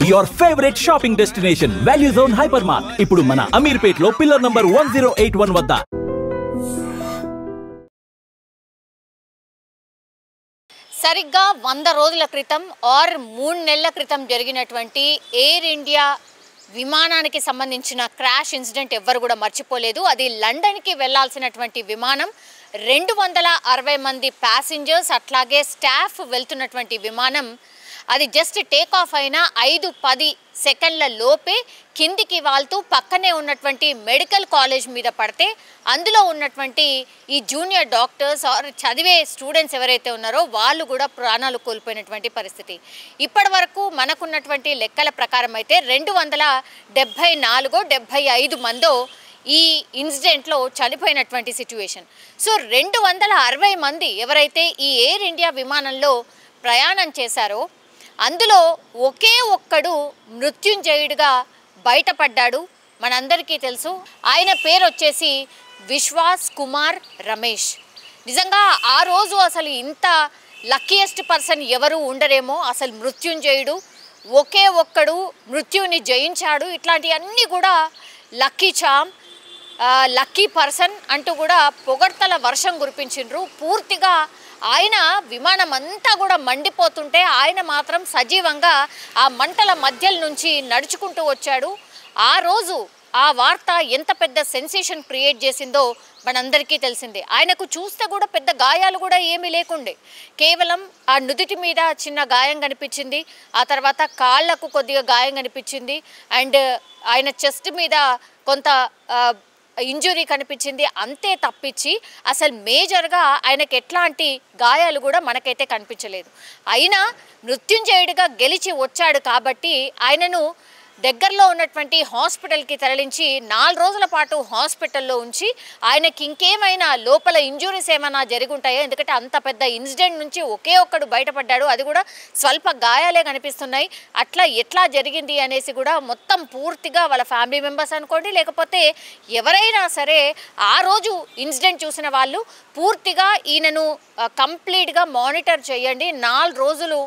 Your favorite shopping destination, Value Zone Hypermart. ఇప్పుడు మన అమీర్పేట్లో pillar number 1081 వద్ద. సరిగ్గా 100 రోజుల క్రితం ఆర్ 3 నెలల క్రితం జరిగినటువంటి ఎయిర్ ఇండియా విమానానికి సంబంధించిన క్రాష్ ఇన్సిడెంట్ ఎవ్వరు కూడా మర్చిపోలేదు. అది లండన్కి వెళ్లాల్సినటువంటి విమానం, 260 మంది ప్యాసింజర్స్ అట్లాగే స్టాఫ్ వెళ్తున్నటువంటి విమానం. అది జస్ట్ టేక్ ఆఫ్ అయిన 5-10 సెకండ్ల లోపే కిందికి వాళ్తూ పక్కనే ఉన్నటువంటి మెడికల్ కాలేజ్ మీద పడితే అందులో ఉన్నటువంటి ఈ జూనియర్ డాక్టర్స్ ఆర్ చదివే స్టూడెంట్స్ ఎవరైతే ఉన్నారో వాళ్ళు కూడా ప్రాణాలు కోల్పోయినటువంటి పరిస్థితి. ఇప్పటి వరకు మనకున్నటువంటి లెక్కల ప్రకారం అయితే 274-75 మందో ఈ ఇన్సిడెంట్లో చనిపోయినటువంటి సిచ్యువేషన్. సో 260 మంది ఎవరైతే ఈ ఎయిర్ ఇండియా విమానంలో ప్రయాణం చేశారో అందులో ఒకే ఒక్కడు మృత్యుంజయుడిగా బయటపడ్డాడు. మనందరికీ తెలుసు, ఆయన పేరు వచ్చేసి విశ్వాస్ కుమార్ రమేష్. నిజంగా ఆ రోజు అసలు ఇంత లక్కీయెస్ట్ పర్సన్ ఎవరు ఉండరేమో. అసలు మృత్యుంజయుడు ఒకే ఒక్కడు మృత్యుని జయించాడు. ఇట్లాంటివన్నీ కూడా లక్కీ చామ్, లక్కీ పర్సన్ అంటూ కూడా పొగడ్తల వర్షం కురిపించిండ్రు. పూర్తిగా ఆయన విమానం అంతా కూడా మండిపోతుంటే ఆయన మాత్రం సజీవంగా ఆ మంటల మధ్యల నుంచి నడుచుకుంటూ వచ్చాడు. ఆ రోజు ఆ వార్త ఎంత పెద్ద సెన్సేషన్ క్రియేట్ చేసిందో మనందరికీ తెలిసిందే. ఆయనకు చూస్తే కూడా పెద్ద గాయాలు కూడా ఏమీ లేకుండే, కేవలం ఆ నుదుటి మీద చిన్న గాయం కనిపించింది, ఆ తర్వాత కాళ్లకు కొద్దిగా గాయం కనిపించింది, అండ్ ఆయన చెస్ట్ మీద కొంత ఇంజురీ కనిపించింది. అంతే తప్పించి అసలు మేజర్గా ఆయనకు ఎట్లాంటి గాయాలు కూడా మనకైతే కనిపించలేదు. అయినా మృత్యుంజయుడిగా గెలిచి వచ్చాడు కాబట్టి ఆయనను దగ్గరలో ఉన్నటువంటి హాస్పిటల్కి తరలించి 4 రోజుల పాటు హాస్పిటల్లో ఉంచి ఆయనకి ఇంకేమైనా లోపల ఇంజురీస్ ఏమైనా జరుగుంటాయో, ఎందుకంటే అంత పెద్ద ఇన్సిడెంట్ నుంచి ఒకే ఒక్కడు బయటపడ్డాడు, అది కూడా స్వల్ప గాయాలే కనిపిస్తున్నాయి. అట్లా ఎట్లా జరిగింది అనేసి కూడా మొత్తం పూర్తిగా వాళ్ళ ఫ్యామిలీ మెంబర్స్ అనుకోండి, లేకపోతే ఎవరైనా సరే ఆ రోజు ఇన్సిడెంట్ చూసిన వాళ్ళు పూర్తిగా ఈయనను కంప్లీట్గా మానిటర్ చేయండి, 4 రోజులు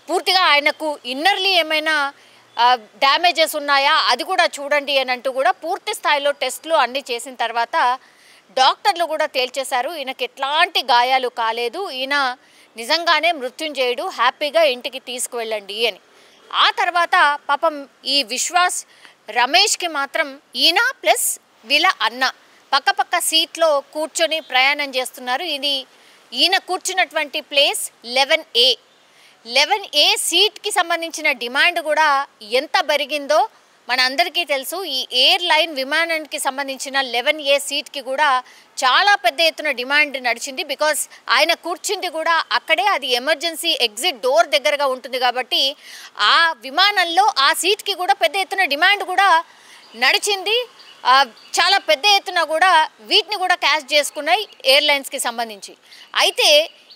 పూర్తిగా ఆయనకు ఇన్నర్లీ ఏమైనా డ్యామేజెస్ ఉన్నాయా అది కూడా చూడండి అని అంటూ కూడా పూర్తి స్థాయిలో టెస్టులు అన్నీ చేసిన తర్వాత డాక్టర్లు కూడా తేల్చేశారు ఈయనకి ఎట్లాంటి గాయాలు కాలేదు, ఈయన నిజంగానే మృత్యుంజయుడు, హ్యాపీగా ఇంటికి తీసుకువెళ్ళండి అని. ఆ తర్వాత పాపం ఈ విశ్వాస్ రమేష్కి మాత్రం ఈయన ప్లస్ వీళ్ళ అన్న పక్కపక్క సీట్లో కూర్చొని ప్రయాణం చేస్తున్నారు. ఇది ఈయన కూర్చున్నటువంటి ప్లేస్ 11A సీట్కి సంబంధించిన డిమాండ్ కూడా ఎంత పెరిగిందో మన అందరికీ తెలుసు. ఈ ఎయిర్లైన్ విమానానికి సంబంధించిన 11A సీట్కి కూడా చాలా పెద్ద ఎత్తున డిమాండ్ నడిచింది. బికాస్ ఆయన కూర్చుంది కూడా అక్కడే, అది ఎమర్జెన్సీ ఎగ్జిట్ డోర్ దగ్గరగా ఉంటుంది కాబట్టి ఆ విమానంలో ఆ సీట్కి కూడా పెద్ద ఎత్తున డిమాండ్ కూడా నడిచింది. చాలా పెద్ద ఎత్తున కూడా వీటిని కూడా క్యాష్ చేసుకున్నాయి ఎయిర్లైన్స్కి సంబంధించి. అయితే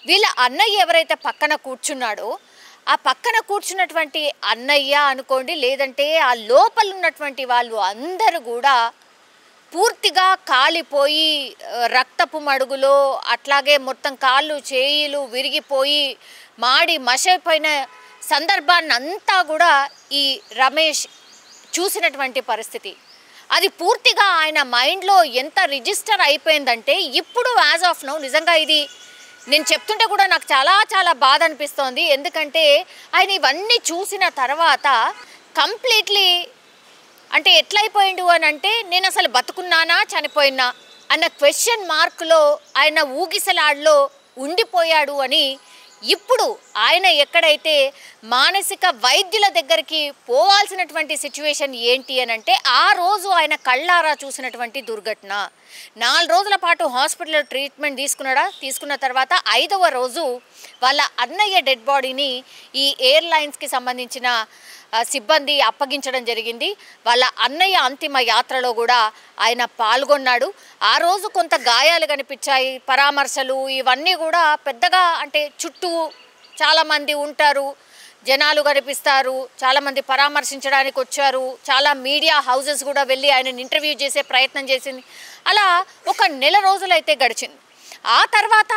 వీళ్ళ అన్నయ్య ఎవరైతే పక్కన కూర్చున్నాడో ఆ పక్కన కూర్చున్నటువంటి అన్నయ్య అనుకోండి, లేదంటే ఆ లోపల ఉన్నటువంటి వాళ్ళు అందరూ కూడా పూర్తిగా కాలిపోయి రక్తపు మడుగులో, అట్లాగే మొత్తం కాళ్ళు చేయిలు విరిగిపోయి మాడి మసైపోయిన సందర్భాన్ని అంతా కూడా ఈ రమేష్ చూసినటువంటి పరిస్థితి. అది పూర్తిగా ఆయన మైండ్లో ఎంత రిజిస్టర్ అయిపోయిందంటే ఇప్పుడు యాజ్ ఆఫ్ నౌ నిజంగా ఇది నేను చెప్తుంటే కూడా నాకు చాలా చాలా బాధ అనిపిస్తోంది. ఎందుకంటే ఆయన ఇవన్నీ చూసిన తర్వాత కంప్లీట్లీ అంటే ఎట్లయిపోయిండు అని అంటే నేను అసలు బతుకున్నానా చనిపోయినా అన్న క్వశ్చన్ మార్క్లో ఆయన ఊగిసలాడ్లో ఉండిపోయాడు అని. ఇప్పుడు ఆయన ఎక్కడైతే మానసిక వైద్యుల దగ్గరికి పోవాల్సినటువంటి సిచ్యువేషన్ ఏంటి అని అంటే ఆ రోజు ఆయన కళ్ళారా చూసినటువంటి దుర్ఘటన. 4 రోజుల పాటు హాస్పిటల్లో ట్రీట్మెంట్ తీసుకున్న తర్వాత 5వ రోజు వాళ్ళ అన్నయ్య డెడ్ బాడీని ఈ ఎయిర్లైన్స్కి సంబంధించిన సిబ్బంది అప్పగించడం జరిగింది. వాళ్ళ అన్నయ్య అంతిమ యాత్రలో కూడా ఆయన పాల్గొన్నాడు. ఆ రోజు కొంత గాయాలు కనిపించాయి, పరామర్శలు ఇవన్నీ కూడా పెద్దగా అంటే చుట్టూ చాలామంది ఉంటారు, జనాలు కనిపిస్తారు, చాలామంది పరామర్శించడానికి వచ్చారు, చాలా మీడియా హౌసెస్ కూడా వెళ్ళి ఆయనను ఇంటర్వ్యూ చేసే ప్రయత్నం చేసింది. అలా ఒక నెల రోజులైతే గడిచింది. ఆ తర్వాత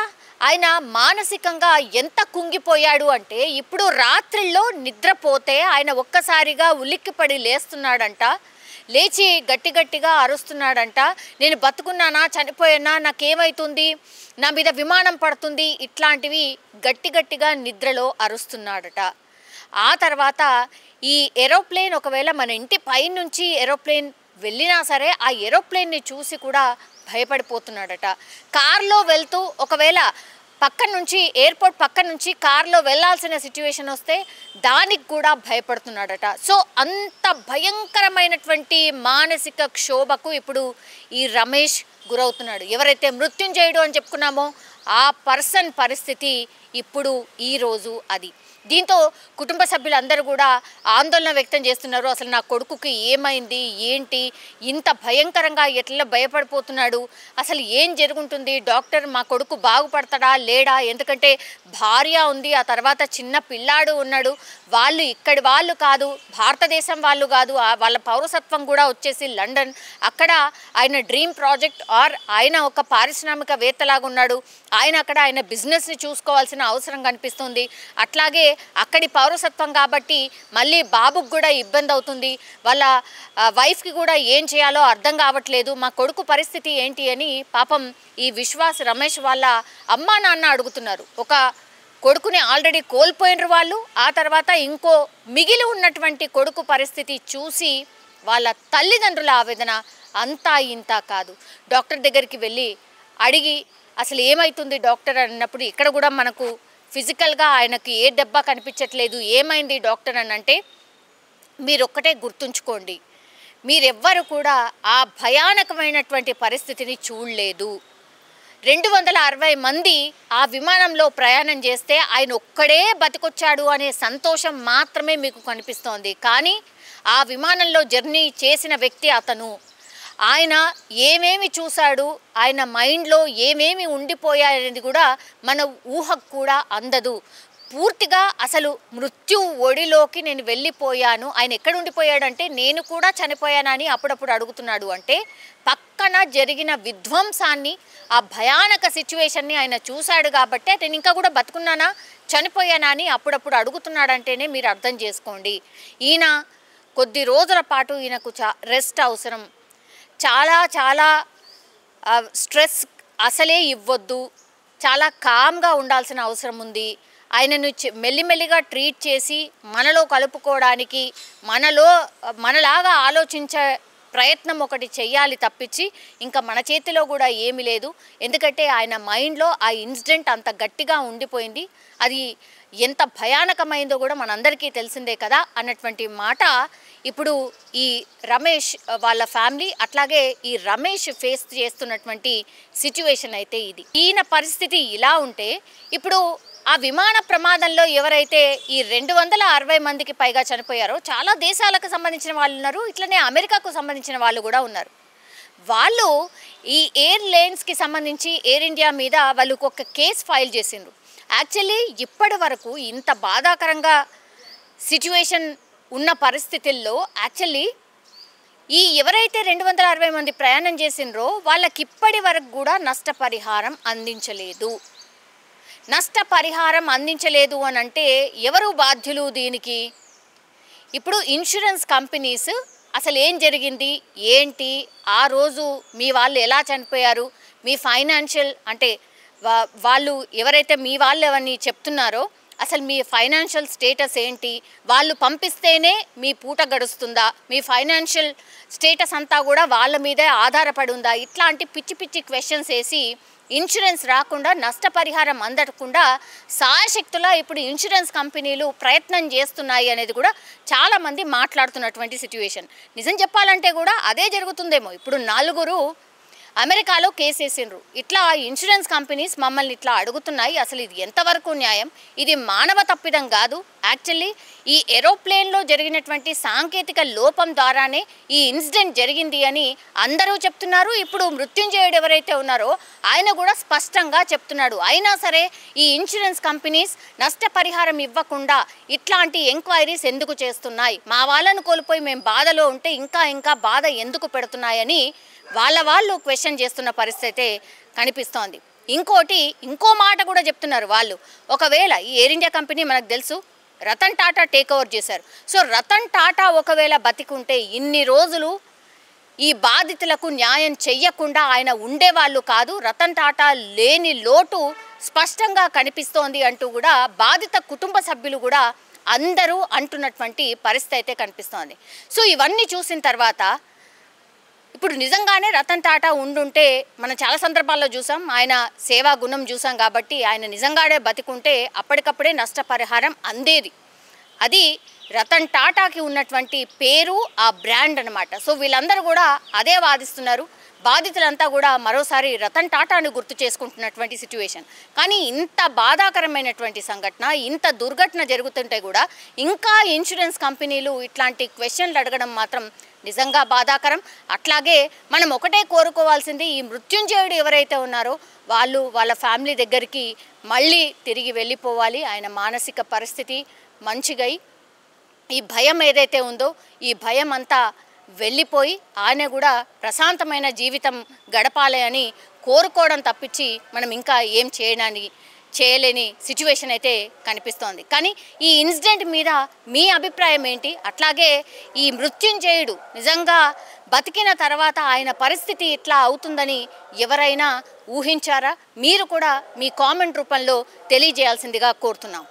ఆయన మానసికంగా ఎంత కుంగిపోయాడు అంటే ఇప్పుడు రాత్రిలో నిద్రపోతే ఆయన ఒక్కసారిగా ఉలిక్కిపడి లేస్తున్నాడంట. లేచి గట్టిగా అరుస్తున్నాడంట. నేను బతుకున్నానా చనిపోయానా, నాకేమవుతుంది, నా మీద విమానం పడుతుంది, ఇట్లాంటివి గట్టిగా నిద్రలో అరుస్తున్నాడట. ఆ తర్వాత ఈ ఏరోప్లేన్ ఒకవేళ మన ఇంటి పైనుంచి ఏరోప్లేన్ వెళ్ళినా సరే ఆ ఏరోప్లేన్ని చూసి కూడా భయపడిపోతున్నాడట. కార్లో వెళ్తూ ఒకవేళ పక్కన నుంచి ఎయిర్పోర్ట్ పక్కన నుంచి కార్లో వెళ్ళాల్సిన సిచ్యువేషన్ వస్తే దానికి కూడా భయపడుతున్నాడట. సో అంత భయంకరమైనటువంటి మానసిక క్షోభకు ఇప్పుడు ఈ రమేష్ గురవుతున్నాడు. ఎవరైతే మృత్యుంజయుడు అని చెప్పుకున్నామో ఆ పర్సన్ పరిస్థితి ఇప్పుడు ఈరోజు అది. దీంతో కుటుంబ సభ్యులందరూ కూడా ఆందోళన వ్యక్తం చేస్తున్నారు. అసలు నా కొడుకుకి ఏమైంది, ఏంటి, ఇంత భయంకరంగా ఎట్లా భయపడిపోతున్నాడు, అసలు ఏం జరుగుతుంది, డాక్టర్ మా కొడుకు బాగుపడతాడా లేడా, ఎందుకంటే భార్య ఉంది, ఆ తర్వాత చిన్న పిల్లాడు ఉన్నాడు, వాళ్ళు ఇక్కడి వాళ్ళు కాదు, భారతదేశం వాళ్ళు కాదు, వాళ్ళ పౌరసత్వం కూడా వచ్చేసి లండన్, అక్కడ ఆయన డ్రీమ్ ప్రాజెక్ట్ ఆర్ ఆయన ఒక పారిశ్రామికవేత్తలాగా ఉన్నాడు, ఆయన బిజినెస్ని చూసుకోవాల్సిన అవసరం కనిపిస్తుంది, అట్లాగే అక్కడి పౌరసత్వం కాబట్టి మళ్ళీ బాబుకు కూడా ఇబ్బంది అవుతుంది, వాళ్ళ వైఫ్కి కూడా ఏం చేయాలో అర్థం కావట్లేదు, మా కొడుకు పరిస్థితి ఏంటి అని పాపం ఈ విశ్వాస్ రమేష్ వాళ్ళ అమ్మా నాన్న అడుగుతున్నారు. ఒక కొడుకుని ఆల్రెడీ కోల్పోయినరు వాళ్ళు, ఆ తర్వాత ఇంకో మిగిలి ఉన్నటువంటి కొడుకు పరిస్థితి చూసి వాళ్ళ తల్లిదండ్రుల ఆవేదన అంతా ఇంత కాదు. డాక్టర్ దగ్గరికి వెళ్ళి అడిగి అసలు ఏమవుతుంది డాక్టర్ అన్నప్పుడు ఇక్కడ కూడా మనకు ఫిజికల్గా ఆయనకి ఏ దెబ్బ కనిపించట్లేదు, ఏమైంది డాక్టర్ అని అంటే మీరు ఒక్కటే గుర్తుంచుకోండి, మీరెవ్వరు కూడా ఆ భయానకమైనటువంటి పరిస్థితిని చూడలేదు. 260 మంది ఆ విమానంలో ప్రయాణం చేస్తే ఆయన ఒక్కడే బతికొచ్చాడు అనే సంతోషం మాత్రమే మీకు కనిపిస్తోంది. కానీ ఆ విమానంలో జర్నీ చేసిన వ్యక్తి అతను, ఆయన ఏమేమి చూశాడు, ఆయన మైండ్లో ఏమేమి ఉండిపోయాయనేది కూడా మన ఊహకు కూడా అందదు. పూర్తిగా అసలు మృత్యు ఒడిలోకి నేను వెళ్ళిపోయాను, ఆయన ఎక్కడ ఉండిపోయాడంటే నేను కూడా చనిపోయానని అప్పుడప్పుడు అడుగుతున్నాడు. అంటే పక్కన జరిగిన విధ్వంసాన్ని, ఆ భయానక సిచ్యువేషన్ని ఆయన చూశాడు కాబట్టి నేను ఇంకా కూడా బతుకున్నానా చనిపోయానా అని అప్పుడప్పుడు అడుగుతున్నాడంటేనే మీరు అర్థం చేసుకోండి. ఈయన కొద్ది రోజుల పాటు ఈయనకు రెస్ట్ అవసరం, చాలా స్ట్రెస్ అసలే ఇవ్వద్దు, చాలా కామ్గా ఉండాల్సిన అవసరం ఉంది. ఆయనను మెల్లిమెల్లిగా ట్రీట్ చేసి మనలో కలుపుకోవడానికి, మనలాగా ఆలోచించే ప్రయత్నం ఒకటి చెయ్యాలి తప్పించి ఇంకా మన చేతిలో కూడా ఏమీ లేదు. ఎందుకంటే ఆయన మైండ్లో ఆ ఇన్సిడెంట్ అంత గట్టిగా ఉండిపోయింది, అది ఎంత భయానకమైందో కూడా మనందరికీ తెలిసిందే కదా అన్నటువంటి మాట ఇప్పుడు ఈ రమేష్ వాళ్ళ ఫ్యామిలీ, అట్లాగే ఈ రమేష్ ఫేస్ చేస్తున్నటువంటి సిచ్యువేషన్ అయితే ఇది. ఈయన పరిస్థితి ఇలా ఉంటే ఇప్పుడు ఆ విమాన ప్రమాదంలో ఎవరైతే ఈ 260 మందికి పైగా చనిపోయారో చాలా దేశాలకు సంబంధించిన వాళ్ళు ఉన్నారు, ఇట్లనే అమెరికాకు సంబంధించిన వాళ్ళు కూడా ఉన్నారు. వాళ్ళు ఈ ఎయిర్లైన్స్కి సంబంధించి ఎయిర్ ఇండియా మీద వాళ్ళు ఒక కేసు ఫైల్ చేసిండ్రు. యాక్చువల్లీ ఇప్పటి వరకు ఇంత బాధాకరంగా సిచ్యువేషన్ ఉన్న పరిస్థితుల్లో యాక్చువల్లీ ఈ ఎవరైతే 260 మంది ప్రయాణం చేసిండ్రో వాళ్ళకి ఇప్పటి వరకు కూడా నష్టపరిహారం అందించలేదు. నష్టపరిహారం అందించలేదు అని అంటే ఎవరు బాధ్యులు దీనికి? ఇప్పుడు ఇన్సూరెన్స్ కంపెనీస్ అసలు ఏం జరిగింది ఏంటి, ఆ రోజు మీ వాళ్ళు ఎలా చనిపోయారు, మీ ఫైనాన్షియల్ అంటే వాళ్ళు ఎవరైతే మీ వాళ్ళు ఎవరిని చెప్తున్నారో అసలు మీ ఫైనాన్షియల్ స్టేటస్ ఏంటి, వాళ్ళు పంపిస్తేనే మీ పూట గడుస్తుందా, మీ ఫైనాన్షియల్ స్టేటస్ అంతా కూడా వాళ్ళ మీదే ఆధారపడి ఉందా, ఇట్లాంటి పిచ్చి క్వశ్చన్స్ వేసి ఇన్సూరెన్స్ రాకుండా, నష్టపరిహారం అందకుండా సాయశక్తులా ఇప్పుడు ఇన్సూరెన్స్ కంపెనీలు ప్రయత్నం చేస్తున్నాయి అనేది కూడా చాలామంది మాట్లాడుతున్నటువంటి సిచ్యువేషన్. నిజం చెప్పాలంటే కూడా అదే జరుగుతుందేమో. ఇప్పుడు 4 అమెరికాలో కేసు వేసిండ్రు, ఇట్లా ఇన్సూరెన్స్ కంపెనీస్ మమ్మల్ని ఇట్లా అడుగుతున్నాయి, అసలు ఇది ఎంతవరకు న్యాయం, ఇది మానవ తప్పిదం కాదు, యాక్చువల్లీ ఈ ఏరోప్లేన్లో జరిగినటువంటి సాంకేతిక లోపం ద్వారానే ఈ ఇన్సిడెంట్ జరిగింది అని అందరూ చెప్తున్నారు. ఇప్పుడు మృత్యుంజయుడు ఎవరైతే ఉన్నారో ఆయన కూడా స్పష్టంగా చెప్తున్నాడు. అయినా సరే ఈ ఇన్సూరెన్స్ కంపెనీస్ నష్టపరిహారం ఇవ్వకుండా ఇట్లాంటి ఎంక్వైరీస్ ఎందుకు చేస్తున్నాయి, మా వాళ్ళను కోల్పోయి మేము బాధలో ఉంటే ఇంకా బాధ ఎందుకు పెడుతున్నాయని వాళ్ళు క్వశ్చన్ చేస్తున్న పరిస్థితి కనిపిస్తోంది. ఇంకో మాట కూడా చెప్తున్నారు వాళ్ళు. ఒకవేళ ఈ ఎయిర్ ఇండియా కంపెనీ మనకు తెలుసు రతన్ టాటా టేక్ ఓవర్ చేశారు. సో రతన్ టాటా ఒకవేళ బతికుంటే ఇన్ని రోజులు ఈ బాధితులకు న్యాయం చెయ్యకుండా ఆయన ఉండేవాళ్ళు కాదు. రతన్ టాటా లేని లోటు స్పష్టంగా కనిపిస్తోంది అంటూ కూడా బాధిత కుటుంబ సభ్యులు కూడా అందరూ అంటున్నటువంటి పరిస్థితి అయితే కనిపిస్తోంది. సో ఇవన్నీ చూసిన తర్వాత ఇప్పుడు నిజంగానే రతన్ టాటా ఉండుంటే మనం చాలా సందర్భాల్లో చూసాం, ఆయన సేవా గుణం చూసాం కాబట్టి ఆయన నిజంగానే బతికుంటే అప్పటికప్పుడే నష్టపరిహారం అందేది. అది రతన్ టాటాకి ఉన్నటువంటి పేరు, ఆ బ్రాండ్ అన్నమాట. సో వీళ్ళందరూ కూడా అదే వాదిస్తున్నారు. బాధితులంతా కూడా మరోసారి రతన్ టాటాను గుర్తు చేసుకుంటున్నటువంటి సిచ్యువేషన్. కానీ ఇంత బాధాకరమైనటువంటి సంఘటన, ఇంత దుర్ఘటన జరుగుతుంటే కూడా ఇంకా ఇన్సూరెన్స్ కంపెనీలు ఇట్లాంటి క్వశ్చన్లు అడగడం మాత్రం నిజంగా బాధాకరం. అట్లాగే మనం ఒకటే కోరుకోవాల్సింది, ఈ మృత్యుంజయుడు ఎవరైతే ఉన్నారో వాళ్ళు వాళ్ళ ఫ్యామిలీ దగ్గరికి మళ్ళీ తిరిగి వెళ్ళిపోవాలి. ఆయన మానసిక పరిస్థితి మంచిగా ఈ భయం ఏదైతే ఉందో ఈ భయం అంతా వెళ్ళిపోయి ఆయన కూడా ప్రశాంతమైన జీవితం గడపాలి అని కోరుకోవడం తప్పించి మనం ఇంకా ఏం చేయలేని సిచ్యువేషన్ అయితే కనిపిస్తోంది. కానీ ఈ ఇన్సిడెంట్ మీద మీ అభిప్రాయం ఏంటి? అట్లాగే ఈ మృత్యుంజయుడు నిజంగా బతికిన తర్వాత ఆయన పరిస్థితి ఇట్లా అవుతుందని ఎవరైనా ఊహించారా? మీరు కూడా మీ కామెంట్ రూపంలో తెలియజేయాల్సిందిగా కోరుతున్నాం.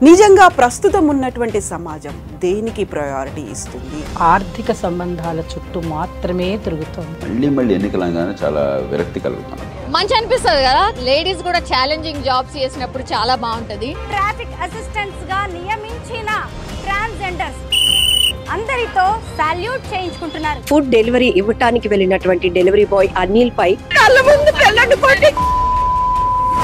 నిజంగా ప్రస్తుతం ఉన్నటువంటి సమాజం దేనికి ప్రయారిటీ ఇస్తుంది? ఆర్థిక సంబంధాల చుట్టూ మాత్రమే తిరుగుతుంది. మళ్ళీ ఎన్నికలంగానే చాలా విరక్తి కలుగుతాను. మంచి అనిపిస్తుంది కదా, లేడీస్ కూడా ఛాలెంజింగ్ జాబ్స్ చేసినప్పుడు చాలా బాగుంటది. ట్రాఫిక్ అసిస్టెంట్స్ గా నియమించిన ట్రాన్స్జెండర్స్ అందరితో సాల్యూట్ చేయించుకుంటున్నారు. ఫుడ్ డెలివరీ ఇవ్వటానికి వెళ్ళినటువంటి డెలివరీ బాయ్ అనిల్ పై కళ్ళ ముందు